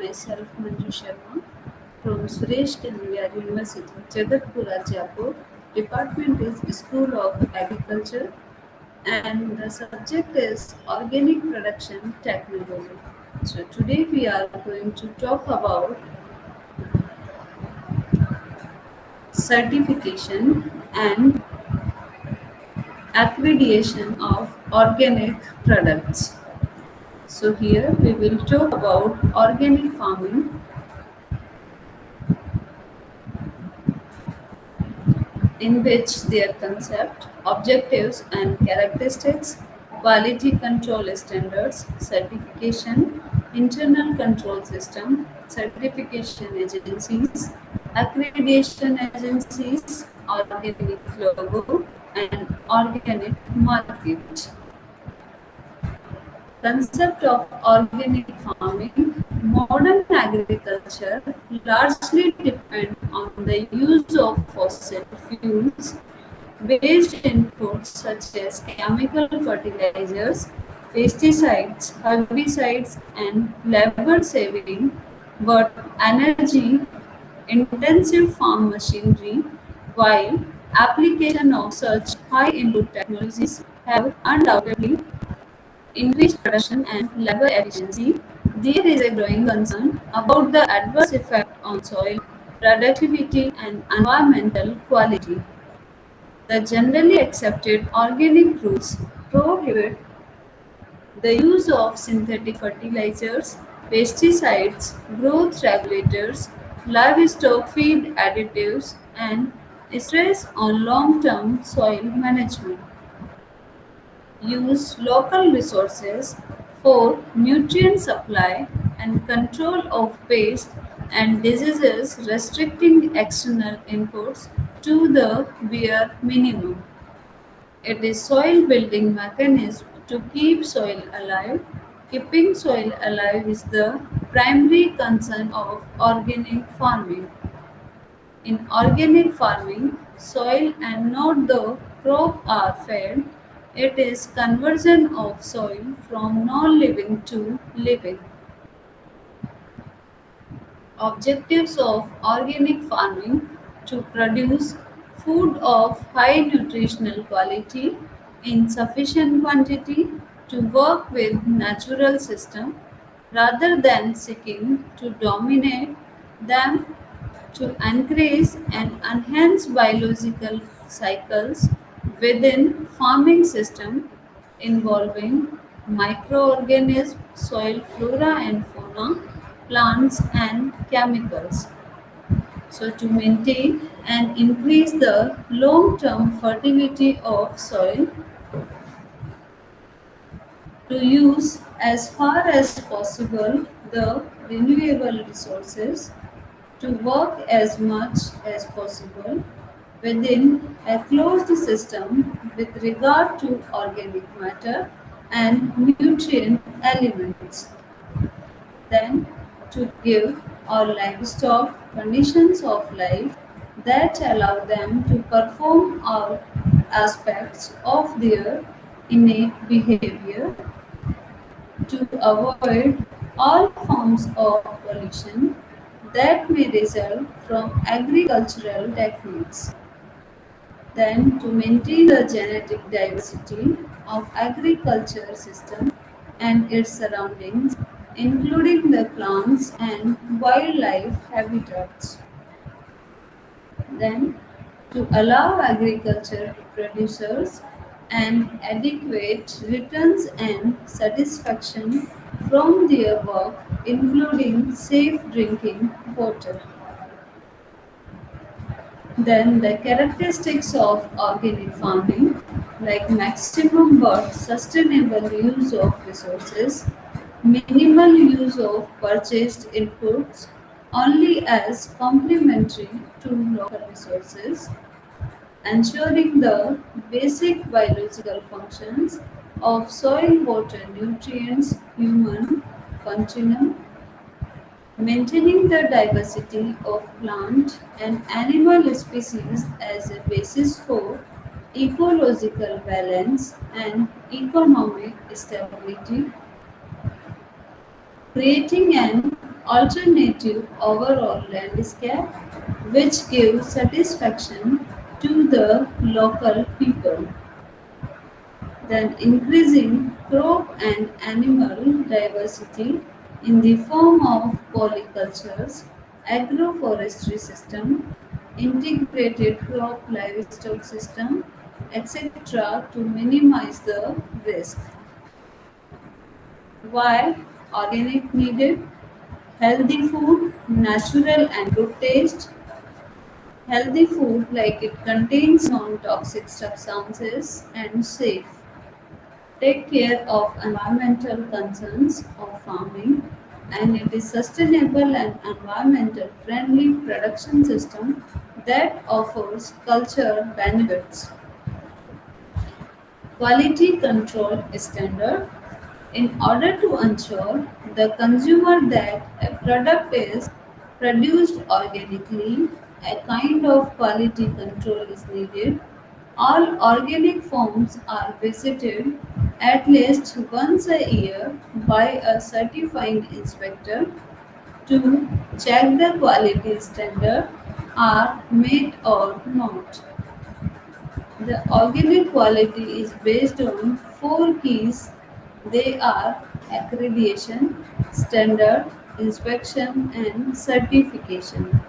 myself Manju Sharma from Suresh Kandiya University, Jagatpura, Jaipur. Department is School of Agriculture and the subject is Organic Production Technology. So today we are going to talk about certification and accreditation of organic products. So here we will talk about organic farming in which their concept, objectives and characteristics, quality control standards, certification, internal control system, certification agencies, accreditation agencies, organic logo, and organic market. Concept of organic farming, modern agriculture largely depend on the use of fossil fuels based inputs such as chemical fertilizers, pesticides, herbicides, and labor saving but energy intensive farm machinery, while application of such high input technologies have undoubtedly increased production and labor efficiency, there is a growing concern about the adverse effect on soil productivity and environmental quality. The generally accepted organic rules prohibit the use of synthetic fertilizers, pesticides, growth regulators, livestock feed additives, and stress on long term soil management. Use local resources for nutrient supply and control of pest and diseases, restricting external inputs to the bare minimum. It is soil building mechanism to keep soil alive. Keeping soil alive is the primary concern of organic farming. In organic farming, soil and not the crop are fed. It is conversion of soil from non-living to living. Objectives of organic farming to produce food of high nutritional quality in sufficient quantity to work with natural system rather than seeking to dominate them to increase and enhance biological cycles within farming system involving microorganisms, soil flora and fauna, plants and chemicals. So to maintain and increase the long-term fertility of soil, to use as far as possible the renewable resources, to work as much as possible within a closed system with regard to organic matter and nutrient elements. Then, to give our livestock conditions of life that allow them to perform all aspects of their innate behavior, to avoid all forms of pollution that may result from agricultural techniques. Then to maintain the genetic diversity of agriculture system and its surroundings, including the plants and wildlife habitats. Then to allow agriculture producers an adequate returns and satisfaction from their work, including safe drinking water. Then the characteristics of organic farming, like maximum but sustainable use of resources, minimal use of purchased inputs only as complementary to local resources, ensuring the basic biological functions of soil, water, nutrients, human continuum, maintaining the diversity of plant and animal species as a basis for ecological balance and economic stability, creating an alternative overall landscape which gives satisfaction to the local people. Then increasing crop and animal diversity in the form of polycultures, agroforestry system, integrated crop livestock system, etc. to minimize the risk. Why organic needed? Healthy food, natural and good taste. Healthy food like it contains non-toxic substances and safe. Take care of environmental concerns of farming, and it is sustainable and environmental friendly production system that offers culture benefits. Quality control standard in order to ensure the consumer that a product is produced organically, a kind of quality control is needed. All organic farms are visited at least once a year by a certifying inspector to check the quality standard are met or not. The organic quality is based on four keys. They are accreditation, standard, inspection, and certification.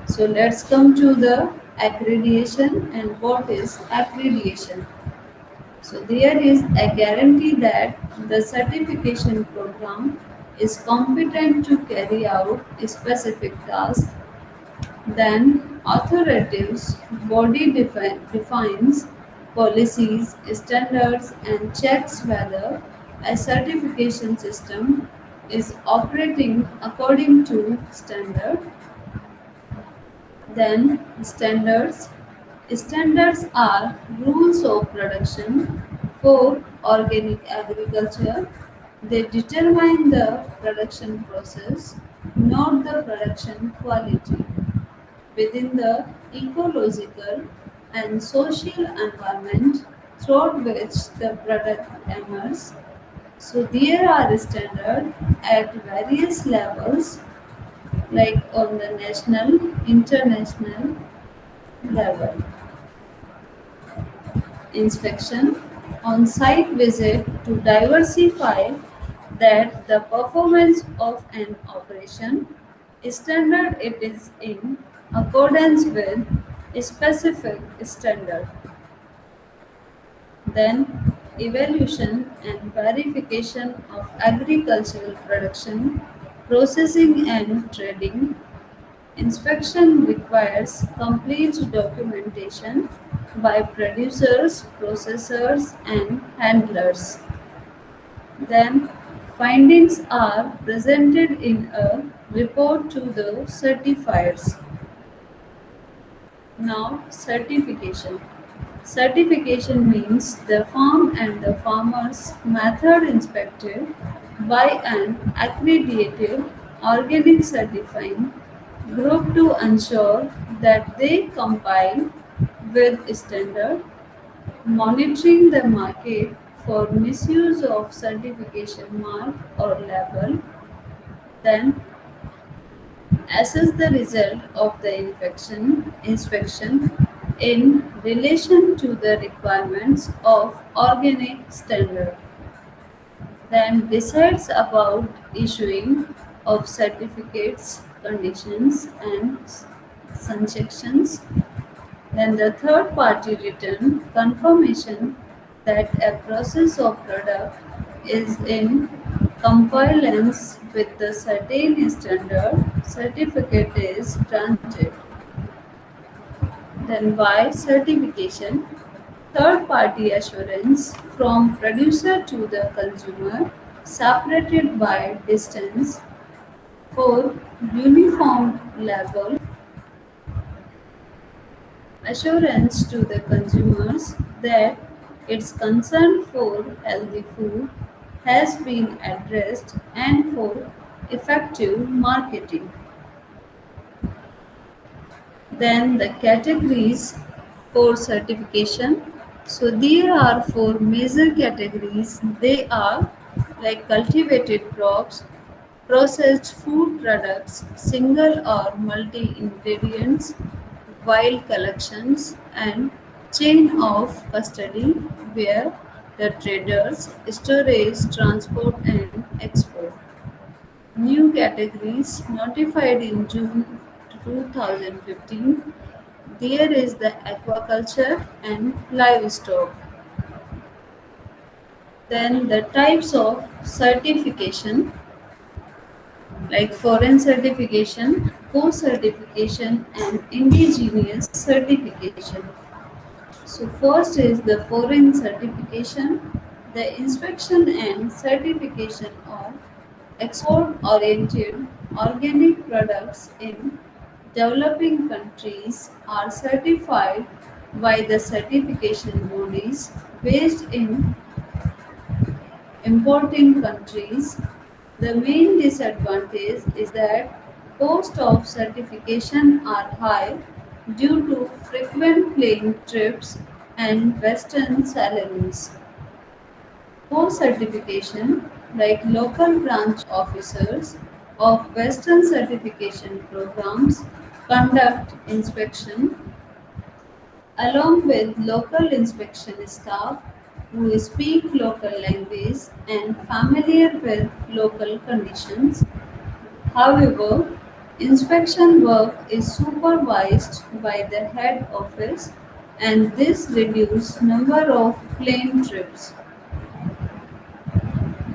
So let's come to the accreditation and what is accreditation. So there is a guarantee that the certification program is competent to carry out a specific task. Then authoritative body defines policies, standards, and checks whether a certification system is operating according to standard. Then standards. Standards are rules of production for organic agriculture. They determine the production process, not the production quality within the ecological and social environment through which the product emerges. So there are standards at various levels like on the national, international level. Inspection on-site visit to diversify that the performance of an operation standard it is in accordance with a specific standard. Then evaluation and verification of agricultural production, processing and trading. Inspection requires complete documentation by producers, processors, and handlers. Then, findings are presented in a report to the certifiers. Now, certification. Certification means the farm and the farmer's method inspected by an accredited organic certifying group to ensure that they comply with standard, monitoring the market for misuse of certification mark or label, then assess the result of the inspection in relation to the requirements of organic standard, then decides about issuing of certificates, conditions and sanctions. Then the third party written confirmation that a process or product is in compliance with the certain standard certificate is granted. Then why certification? Third party assurance from producer to the consumer separated by distance for uniform level assurance to the consumers that its concern for healthy food has been addressed and for effective marketing. Then the categories for certification. So there are four major categories. They are like cultivated crops, processed food products, single or multi ingredients, wild collections, and chain of custody, where the traders, storage, transport, and export. New categories notified in June 2015. There is the aquaculture and livestock. Then the types of certification like foreign certification, co-certification and indigenous certification. So first is the foreign certification, the inspection and certification of export-oriented organic products in developing countries are certified by the certification bodies based in importing countries. The main disadvantage is that costs of certification are high due to frequent plane trips and Western salaries. Post certification, like local branch officers of Western certification programs, conduct inspection along with local inspection staff who speak local language and familiar with local conditions. However, inspection work is supervised by the head office and this reduces number of plane trips.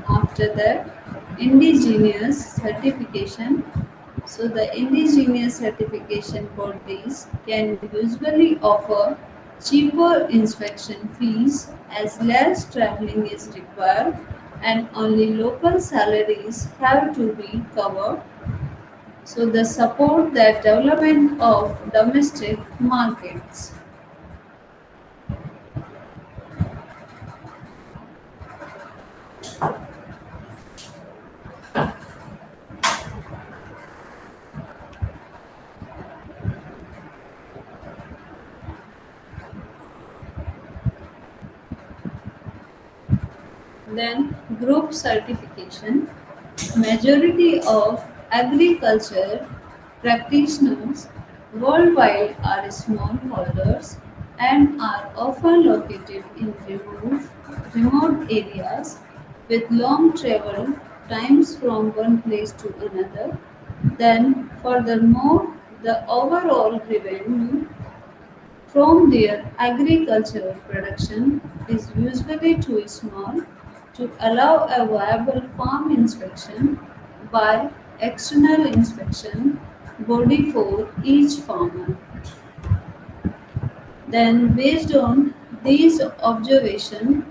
After that, indigenous certification. So the indigenous certification bodies can usually offer cheaper inspection fees as less traveling is required and only local salaries have to be covered. So the support the development of domestic markets. Then group certification. Majority of agriculture practitioners worldwide are smallholders and are often located in remote areas with long travel times from one place to another. Then, furthermore, the overall revenue from their agricultural production is usually too small to allow a viable farm inspection by external inspection body for each farmer. Then based on these observations,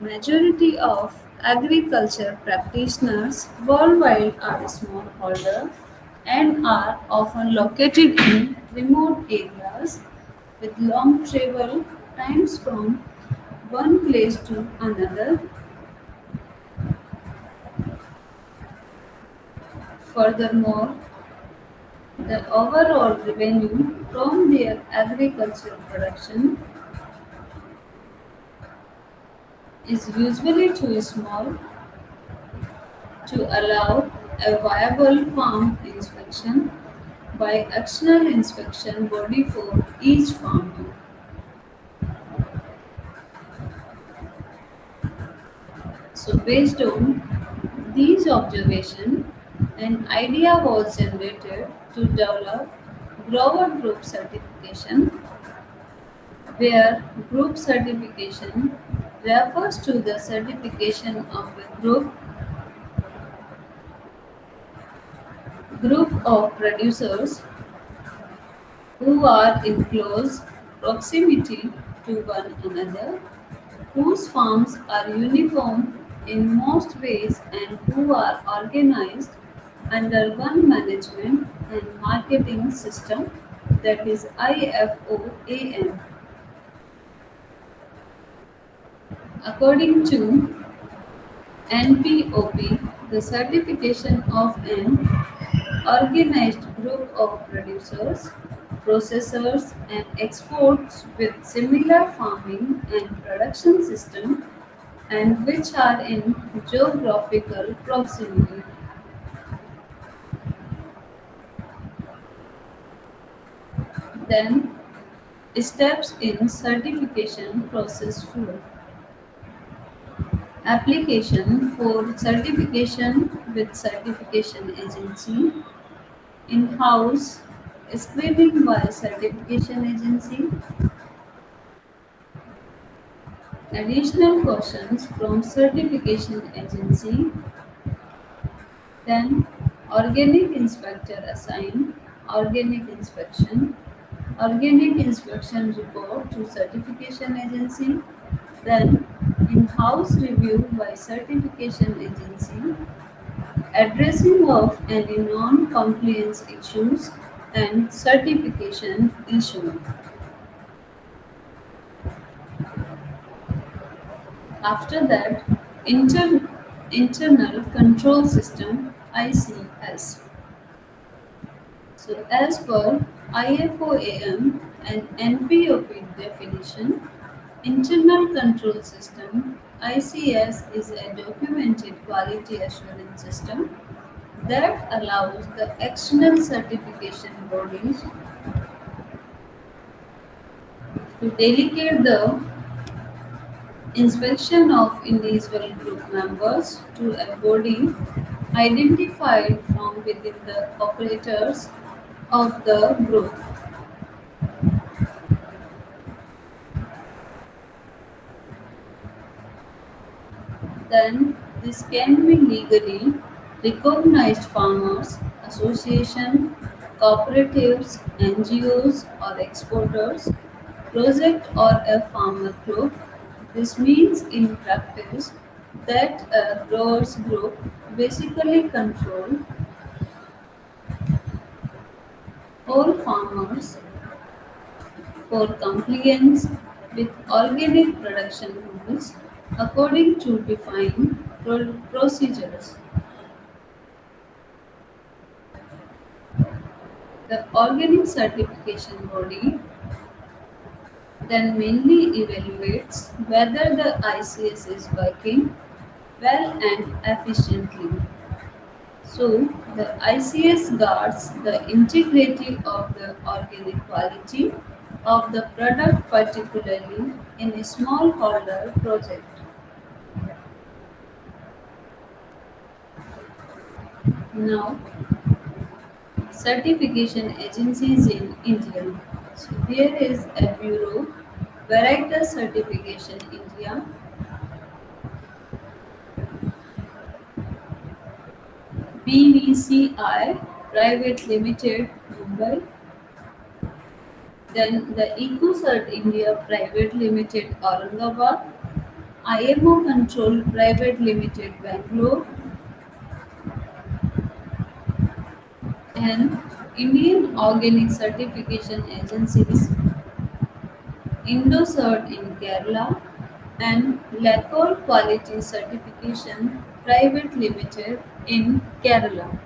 majority of agriculture practitioners worldwide are smallholder and are often located in remote areas with long travel times from one place to another. Furthermore, the overall revenue from their agricultural production is usually too small to allow a viable farm inspection by external inspection body for each farmer. So based on these observations, an idea was generated to develop grower group certification, where group certification refers to the certification of a group of producers who are in close proximity to one another, whose farms are uniform in most ways and who are organized under one management and marketing system. that is IFOAM. According to NPOP, the certification of an organized group of producers, processors, and exports with similar farming and production system and which are in geographical proximity. Then, steps in certification process flow. Application for certification with certification agency, in-house screening by certification agency, additional questions from certification agency, then organic inspector assigned, organic inspection, organic inspection report to certification agency, then in-house review by certification agency, addressing of any non-compliance issues and certification issue. After that, internal control system ICS. So, as per IFOAM and NPOP definition, internal control system ICS is a documented quality assurance system that allows the external certification bodies to delegate the inspection of individual group members to a body identified from within the operators of the group. Then this can be legally recognized farmers, association, cooperatives, NGOs or exporters, project or a farmer group. This means in practice that a growers group basically control all farmers for compliance with organic production rules according to defined procedures. The organic certification body then mainly evaluates whether the ICS is working well and efficiently. So, the ICS guards the integrity of the organic quality of the product, particularly in a smallholder project. Now, certification agencies in India. So, here is a bureau, Variety Certification India, BVCI Private Limited, Mumbai. Then the EcoCert India Private Limited, Aurangabad. IMO Control Private Limited, Bangalore. And Indian Organic Certification Agencies, IndoCert in Kerala. And Lacor Quality Certification Private Limited in Kerala.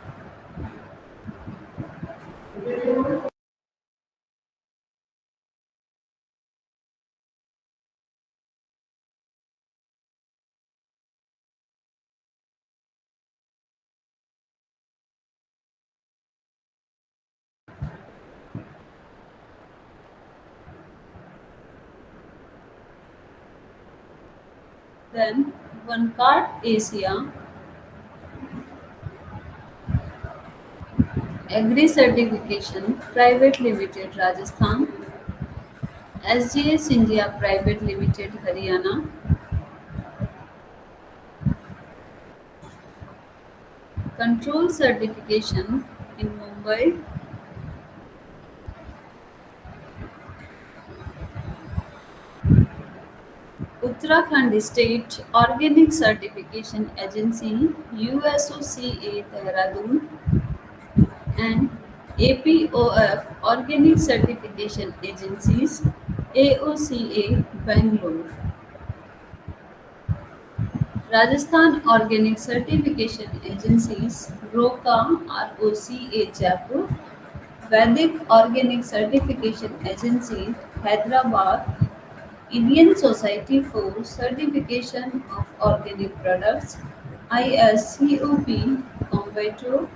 Then one card Asia Agri Certification Private Limited, Rajasthan. SGS India Private Limited, Haryana. Control Certification in Mumbai. Uttarakhand State Organic Certification Agency, USOCA, Dehradun. And APOF Organic Certification Agencies, AOCA Bangalore, Rajasthan Organic Certification Agencies, ROCA Jaipur, Vedic Organic Certification Agency, Hyderabad, Indian Society for Certification of Organic Products, ISCOP, Coimbatore,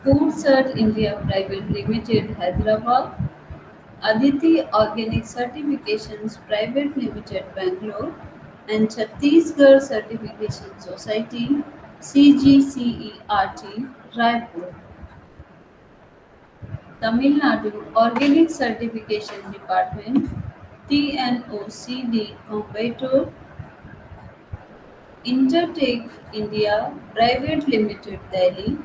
Food Cert India Private Limited, Hyderabad, Aditi Organic Certifications Private Limited, Bangalore, and Chhattisgarh Certification Society, CGCERT, Raipur. Tamil Nadu Organic Certification Department, TNOCD, Coimbatore, Intertech India Private Limited, Delhi,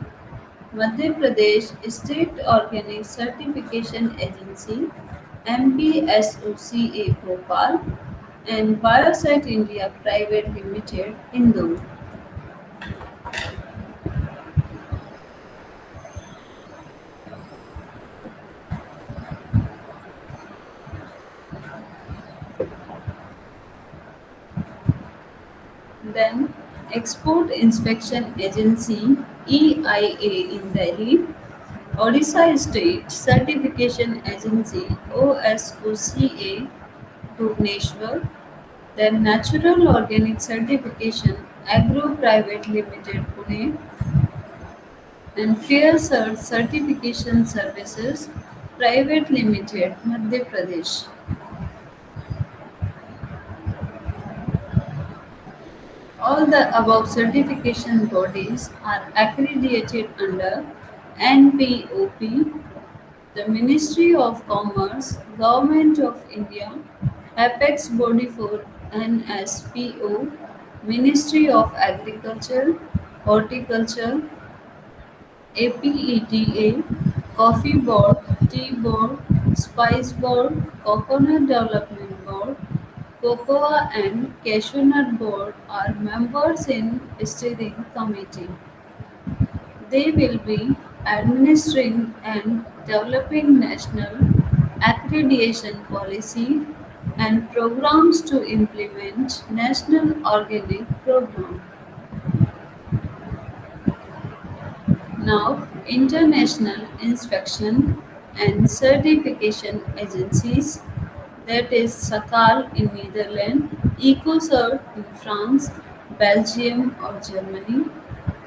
Madhya Pradesh State Organic Certification Agency, MPSOCA Bhopal, and Biosite India Private Limited, Indore. Then Export Inspection Agency EIA in Delhi, Odisha State Certification Agency OSOCA Bhubaneswar, then Natural Organic Certification Agro Private Limited Pune, and Fair Cert Certification Services Private Limited Madhya Pradesh. All the above certification bodies are accredited under NPOP, the Ministry of Commerce, Government of India, Apex Body for NSPO, Ministry of Agriculture, Horticulture, APEDA, Coffee Board, Tea Board, Spice Board, Coconut Development Board, Cocoa and Cashew Nut Board are members in steering committee. They will be administering and developing national accreditation policy and programs to implement national organic program. Now, international inspection and certification agencies, that is SACAL in Netherlands, EcoCert in France, Belgium or Germany,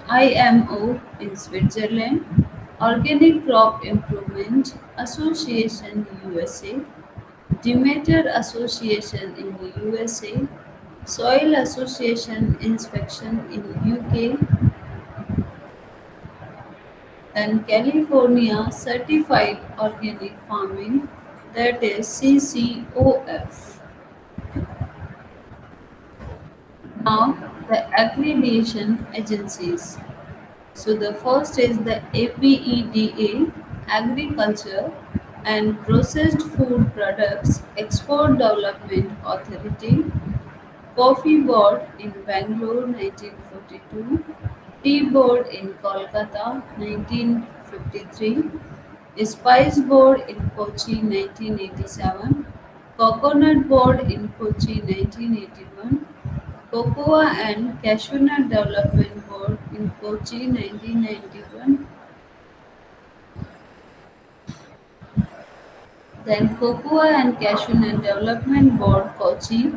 IMO in Switzerland, Organic Crop Improvement Association USA, Demeter Association in the USA, Soil Association Inspection in UK, and California Certified Organic Farming, that is CCOF. Now, the accreditation agencies. So, the first is the APEDA, Agriculture and Processed Food Products Export Development Authority, Coffee Board in Bangalore 1942, Tea Board in Kolkata 1953, Spice Board in Kochi 1987, Coconut Board in Kochi 1981, Cocoa and Cashew Nut Development Board in Kochi 1991, then Cocoa and Cashew Nut Development Board Kochi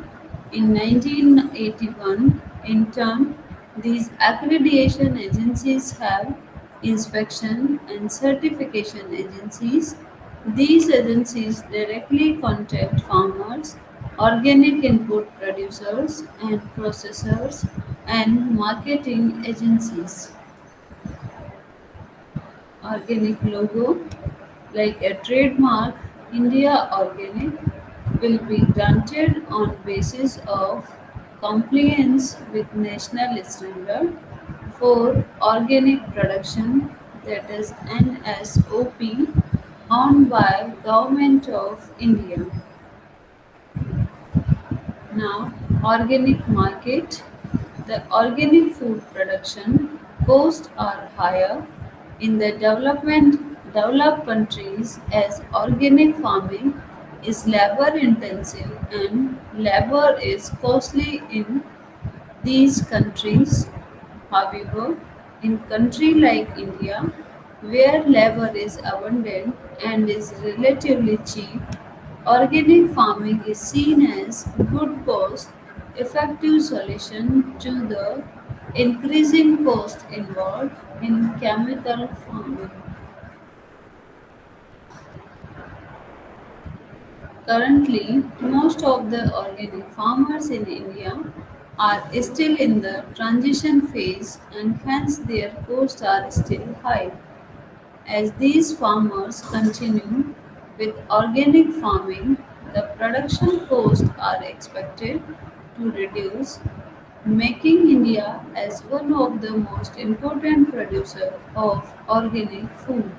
in 1981. In turn, these accreditation agencies have inspection and certification agencies. These agencies directly contact farmers, organic input producers and processors, and marketing agencies. Organic logo, like a trademark India Organic, will be granted on basis of compliance with national standard for organic production, that is NSOP, owned by Government of India. Now, organic market. The organic food production costs are higher In the developed countries, as organic farming is labor intensive and labor is costly in these countries. However, in country like India, where labor is abundant and is relatively cheap, organic farming is seen as good cost effective solution to the increasing cost involved in chemical farming. Currently, most of the organic farmers in India are still in the transition phase and hence their costs are still high. As these farmers continue with organic farming, the production costs are expected to reduce, making India as one of the most important producers of organic food.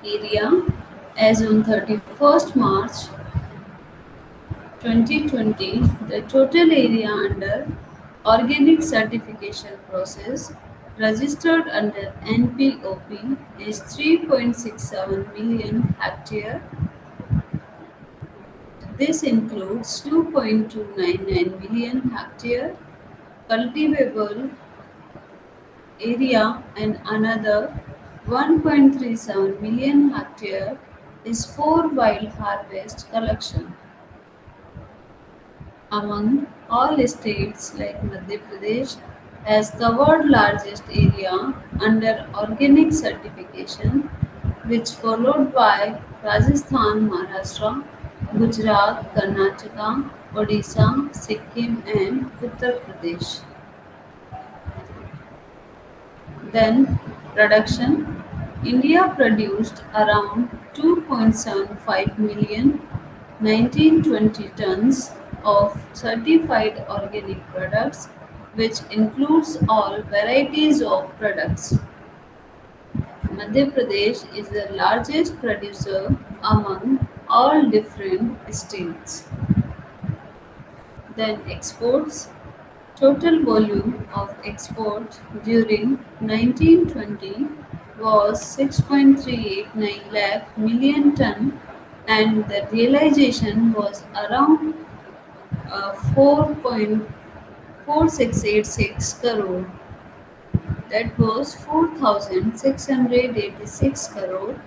Area as on 31st March 2020, the total area under organic certification process registered under NPOP is 3.67 million hectare. This includes 2.299 million hectare cultivable area and another 1.37 million hectare is for wild harvest collection. Among all states like Madhya Pradesh has covered largest area under organic certification, which followed by Rajasthan, Maharashtra, Gujarat, Karnataka, Odisha, Sikkim and Uttar Pradesh. Then production. India produced around 2.75 million 1920 tons of certified organic products, which includes all varieties of products. Madhya Pradesh is the largest producer among all different states. Then exports. Total volume of export during 1920 was 6.389 lakh million ton and the realization was around 4.4686 crore. That was 4,686 crore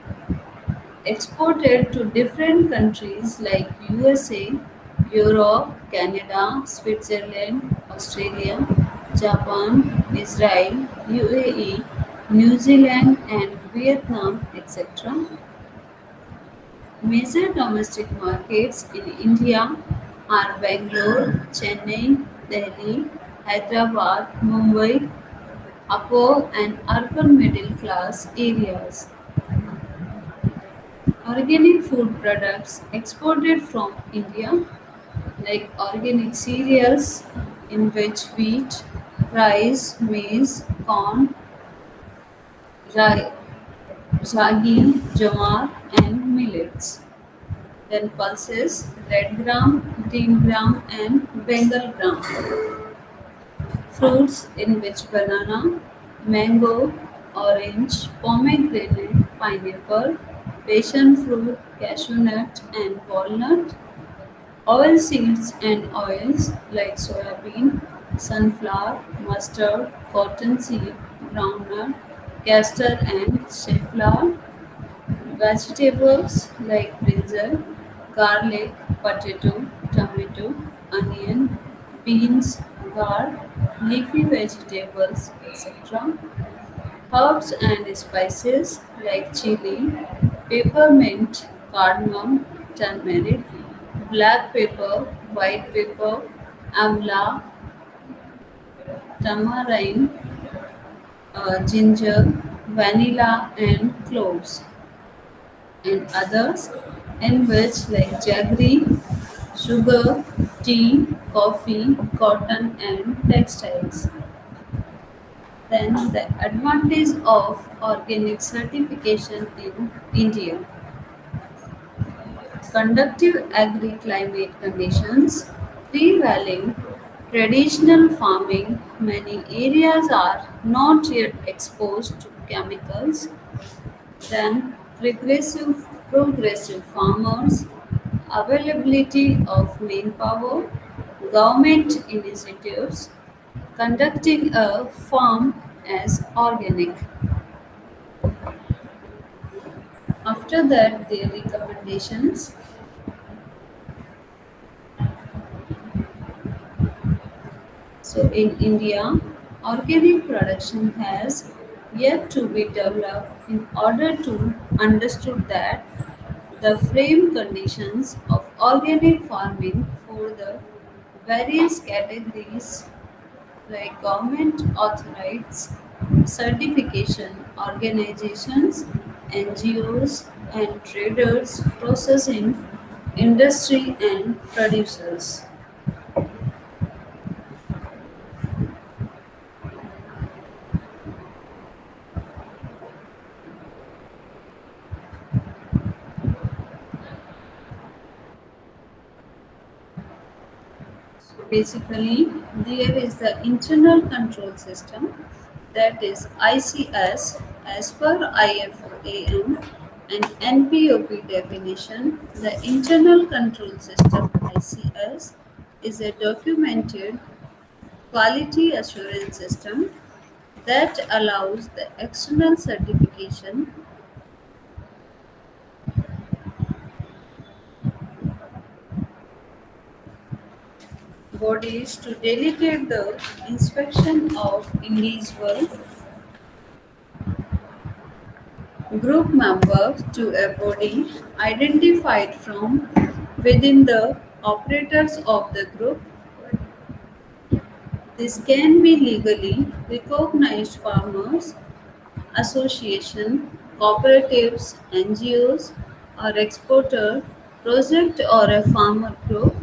exported to different countries like USA, Europe, Canada, Switzerland, Australia, Japan, Israel, UAE, New Zealand, and Vietnam, etc. Major domestic markets in India are Bangalore, Chennai, Delhi, Hyderabad, Mumbai, upper and urban middle class areas. Organic food products exported from India, like organic cereals, in which wheat, rice, maize, corn, ra- ragi, jawar, and millets. Then pulses, red gram, green gram, and Bengal gram. Fruits, in which banana, mango, orange, pomegranate, pineapple, passion fruit, cashew nut, and walnut. Oil seeds and oils like soybean, sunflower, mustard, cottonseed, groundnut, castor, and safflower. Vegetables like brinjal, garlic, potato, tomato, onion, beans, gourd, leafy vegetables, etc. Herbs and spices like chili, peppermint, cardamom, turmeric, black pepper, white pepper, amla, tamarind, ginger, vanilla, and cloves, and others in which like jaggery, sugar, tea, coffee, cotton, and textiles. Then the advantage of organic certification in India. Conductive agri-climate conditions prevailing Traditional farming, many areas are not yet exposed to chemicals. Then progressive farmers, availability of manpower, government initiatives, conducting a farm as organic. After that, their recommendations. So in India, organic production has yet to be developed in order to understood that the frame conditions of organic farming for the various categories like government authorized certification organizations, NGOs and traders, processing industry and producers. So basically, there is the internal control system, that is ICS, as per IFAM and NPOP definition. The internal control system ICS is a documented quality assurance system that allows the external certification bodies to delegate the inspection of individual group member to a body identified from within the operators of the group. This can be legally recognized farmers association, cooperatives, NGOs, or exporter project or a farmer group.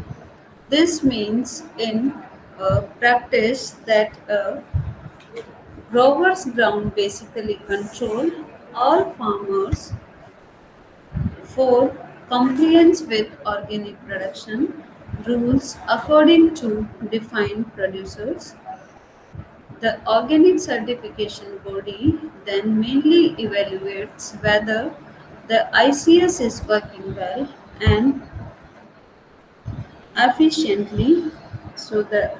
This means in practice that growers ground basically control all farmers for compliance with organic production rules according to defined producers. The organic certification body then mainly evaluates whether the ICS is working well and efficiently. So the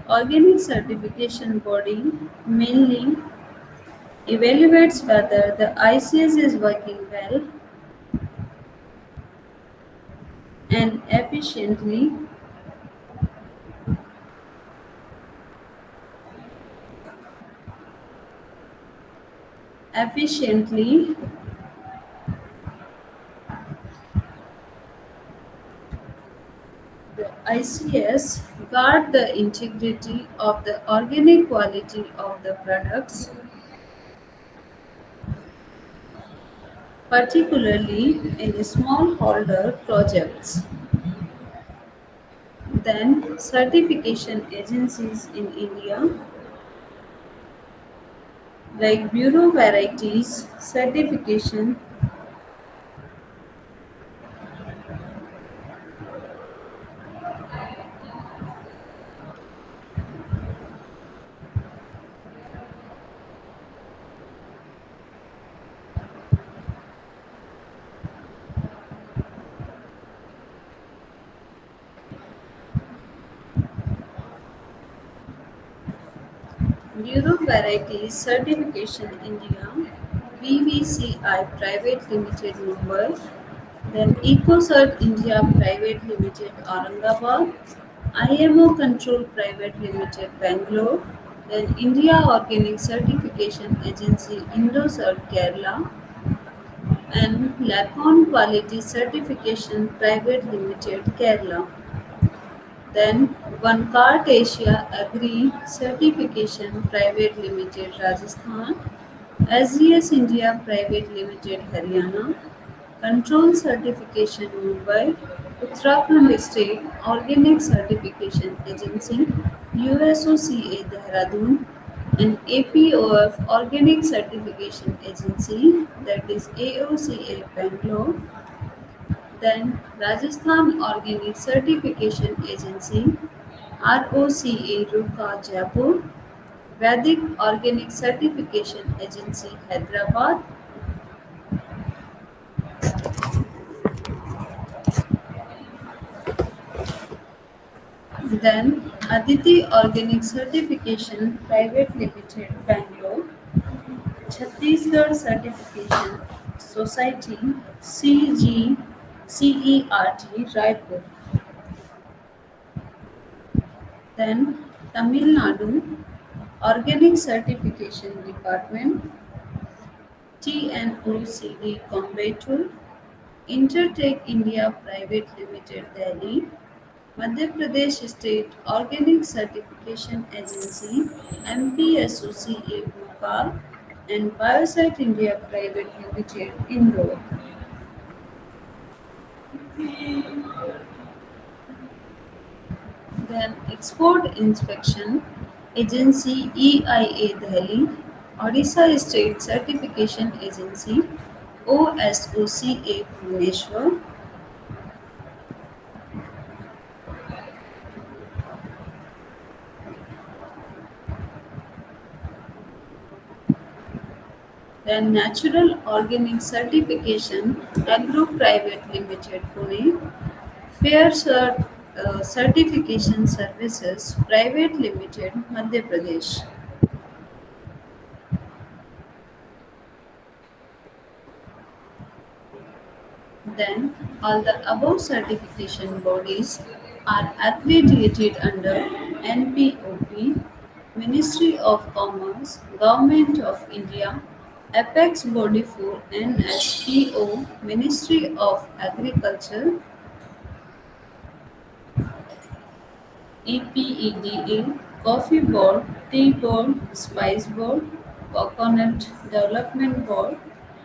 organic certification body mainly evaluates whether the ICS is working well and efficiently. The ICS guard the integrity of the organic quality of the products, particularly in smallholder projects. Then certification agencies in India like Bureau Varieties Certification, Bureau Varieties Certification India, BVCI Private Limited Mumbai, then EcoCert India Private Limited Aurangabad, IMO Control Private Limited Bangalore, then India Organic Certification Agency IndoCert Kerala, and Lacon Quality Certification Private Limited Kerala. Then One Cart Asia Agri Certification Private Limited Rajasthan, SGS India Private Limited Haryana, Control Certification Mumbai, Uttarakhand State Organic Certification Agency, USOCA Dehradun, An APOF Organic Certification Agency, that is AOCA Bangalore, then Rajasthan Organic Certification Agency, ROCA Ruka Jaipur, Vedic Organic Certification Agency Hyderabad, then Aditi Organic Certification Private Limited Bangalore, Chhattisgarh Certification Society CERT Raipur, then Tamil Nadu Organic Certification Department TNOCD Coimbatore, Intertech India Private Limited Delhi, Madhya Pradesh State Organic Certification Agency MPSOCA Bhopal, and Biosite India Private Limited Indore. Then Export Inspection Agency EIA Delhi, Odisha State Certification Agency OSOCA Bhubaneswar, then Natural Organic Certification Agro Private Limited Pune, Fair Certification Services Private Limited Madhya Pradesh. Then, all the above certification bodies are accredited under NPOP, Ministry of Commerce, Government of India, Apex Body for NSPO, Ministry of Agriculture, EPEDA, Coffee Board, Tea Board, Spice Board, Coconut Development Board,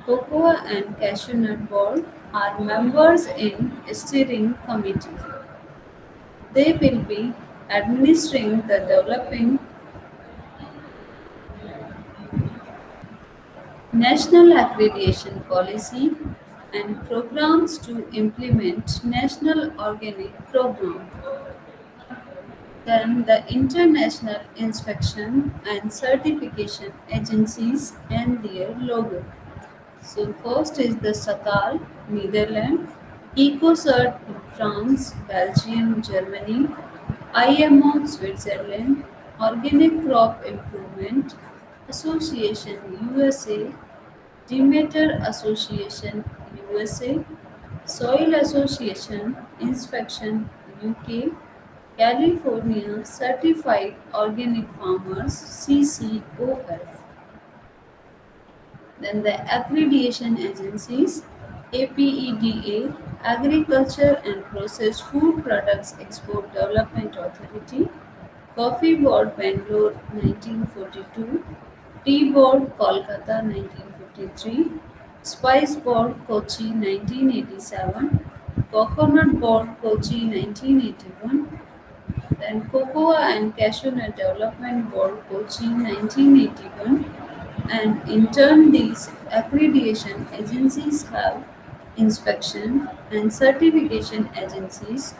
Cocoa and Cashew Nut Board are members in steering committee. They will be administering the developing national accreditation policy and programs to implement national organic program. Then the international inspection and certification agencies and their logo. So first is the SACAL, Netherlands, EcoCert in France, Belgium, Germany, IMO, Switzerland, Organic Crop Improvement Association USA, Demeter Association USA, Soil Association Inspection UK, California Certified Organic Farmers CCOF. Then the accreditation agencies APEDA, Agriculture and Processed Food Products Export Development Authority, Coffee Board Bangalore 1942, Tea Board Kolkata 1953, Spice Board Kochi 1987, Coconut Board Kochi 1981, then Cocoa and Cashew Nut Development Board Kochi 1981, and in turn these accreditation agencies have inspection and certification agencies.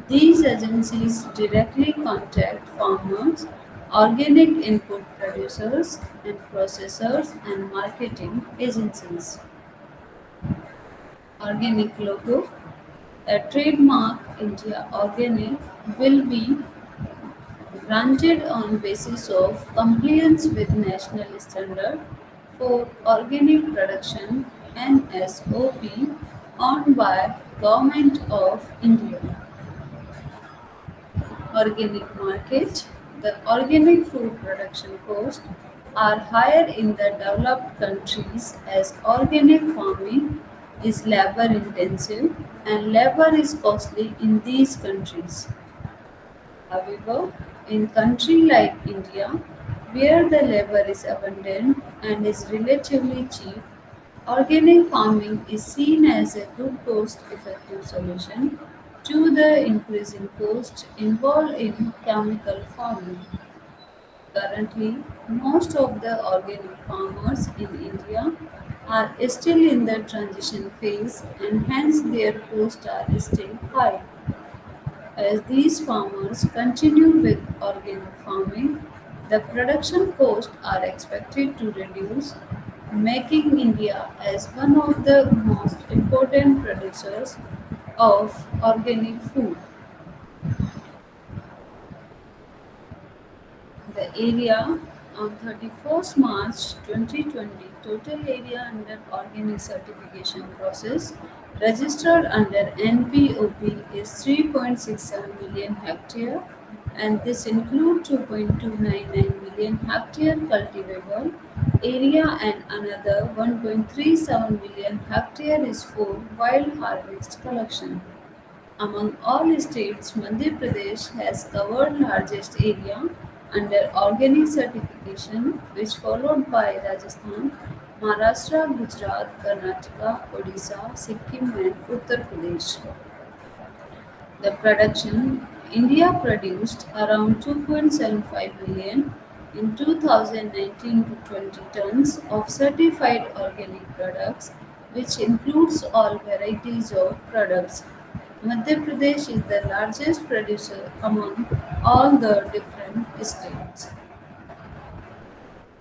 These agencies directly contact farmers, organic input producers and processors, and marketing agencies. Organic logo. A trademark India Organic will be granted on basis of compliance with national standard for organic production NSOP owned by Government of India. Organic market. The organic food production costs are higher in the developed countries as organic farming is labor intensive and labor is costly in these countries. However, in country like India, where the labor is abundant and is relatively cheap, organic farming is seen as a good cost-effective solution to the increasing costs involved in chemical farming. Currently, most of the organic farmers in India are still in the transition phase and hence their costs are still high. As these farmers continue with organic farming, the production costs are expected to reduce, making India as one of the most important producers of organic food. The area on 31st March 2020, total area under organic certification process registered under NPOP is 3.67 million hectare, and this includes 2.299 million hectare cultivable area and another 1.37 million hectare is for wild harvest collection. Among all states, Madhya Pradesh has covered largest area under organic certification, which followed by Rajasthan, Maharashtra, Gujarat, Karnataka, Odisha, Sikkim, and Uttar Pradesh. The production India produced around 2.75 million in 2019 to 20 tons of certified organic products, which includes all varieties of products. Madhya Pradesh is the largest producer among all the different states.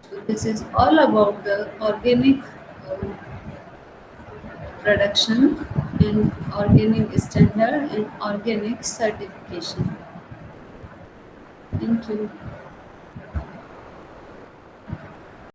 So this is all about the organic production and organic standard and organic certification. Thank you.